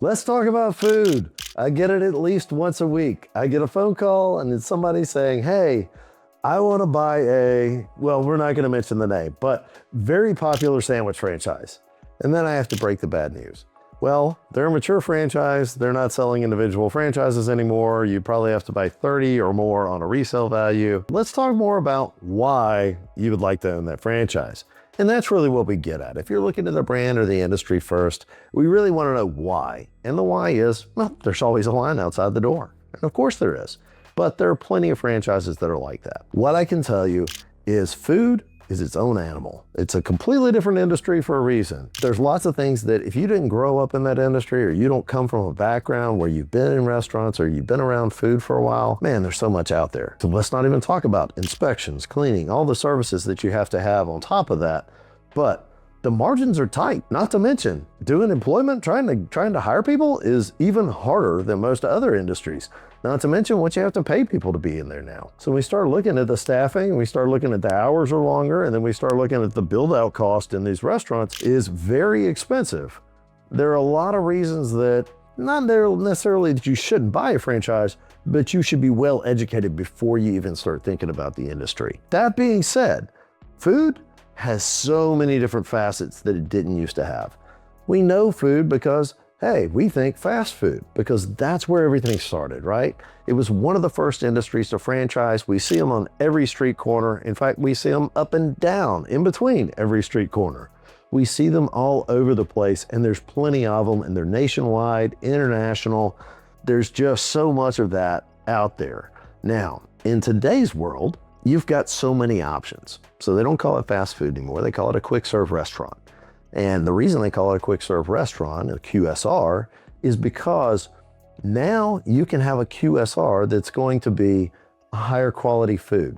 Let's talk about food. I get it at least once a week. I get a phone call and it's somebody saying, hey, I want to buy well, we're not going to mention the name, but very popular sandwich franchise. And then I have to break the bad news. Well, they're a mature franchise. They're not selling individual franchises anymore. You probably have to buy 30 or more on a resale value. Let's talk more about why you would like to own that franchise. And that's really what we get at. If you're looking at the brand or the industry first, we really want to know why. And the why is, well, there's always a line outside the door. And of course there is. But there are plenty of franchises that are like that. What I can tell you is food is its own animal. It's a completely different industry for a reason. There's lots of things that if you didn't grow up in that industry or you don't come from a background where you've been in restaurants or you've been around food for a while, man, there's so much out there. So let's not even talk about inspections, cleaning, all the services that you have to have on top of that. But the margins are tight, not to mention doing employment, trying to hire people is even harder than most other industries. Not to mention what you have to pay people to be in there now. So we start looking at the staffing, we start looking at the hours are longer, and then we start looking at the build out cost in these restaurants is very expensive. There are a lot of reasons that not necessarily that you shouldn't buy a franchise, but you should be well educated before you even start thinking about the industry. That being said, food has so many different facets that it didn't used to have. We know food because, hey, we think fast food because that's where everything started, right? It was one of the first industries to franchise. We see them on every street corner. In fact, we see them up and down in between every street corner. We see them all over the place and there's plenty of them and they're nationwide, international. There's just so much of that out there. Now, in today's world, you've got so many options. So they don't call it fast food anymore. They call it a quick serve restaurant. And the reason they call it a quick serve restaurant, a QSR, is because now you can have a QSR that's going to be a higher quality food.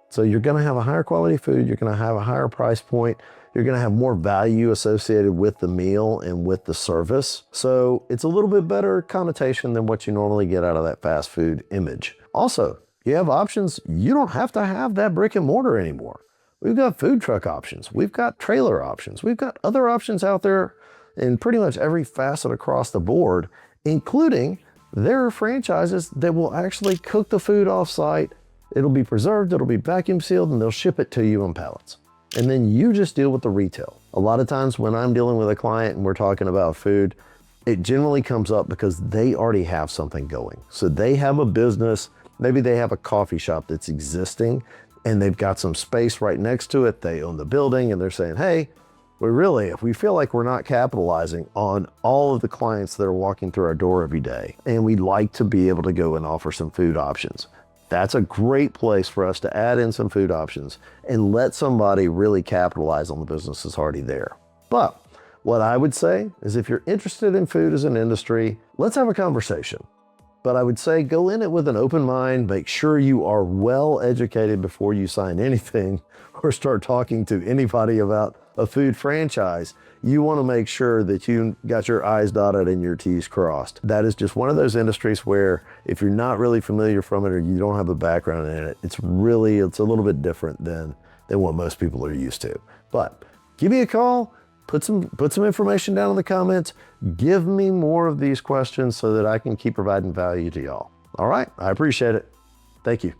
So you're going to have a higher quality food. You're going to have a higher price point. You're going to have more value associated with the meal and with the service. So it's a little bit better connotation than what you normally get out of that fast food image. Also, you have options. You don't have to have that brick and mortar anymore. We've got food truck options. We've got trailer options. We've got other options out there in pretty much every facet across the board, including there are franchises that will actually cook the food off-site. It'll be preserved, it'll be vacuum sealed, and they'll ship it to you in pallets. And then you just deal with the retail. A lot of times when I'm dealing with a client and we're talking about food, it generally comes up because they already have something going. So they have a business. Maybe they have a coffee shop that's existing and they've got some space right next to it. They own the building and they're saying, hey, if we feel like we're not capitalizing on all of the clients that are walking through our door every day, and we'd like to be able to go and offer some food options. That's a great place for us to add in some food options and let somebody really capitalize on the business that's already there. But what I would say is if you're interested in food as an industry, let's have a conversation. But I would say go in it with an open mind, make sure you are well educated before you sign anything or start talking to anybody about a food franchise. You want to make sure that you got your I's dotted and your T's crossed. That is just one of those industries where if you're not really familiar from it or you don't have a background in it, it's a little bit different than what most people are used to. But give me a call. Put some information down in the comments. Give me more of these questions so that I can keep providing value to y'all. All right, I appreciate it. Thank you.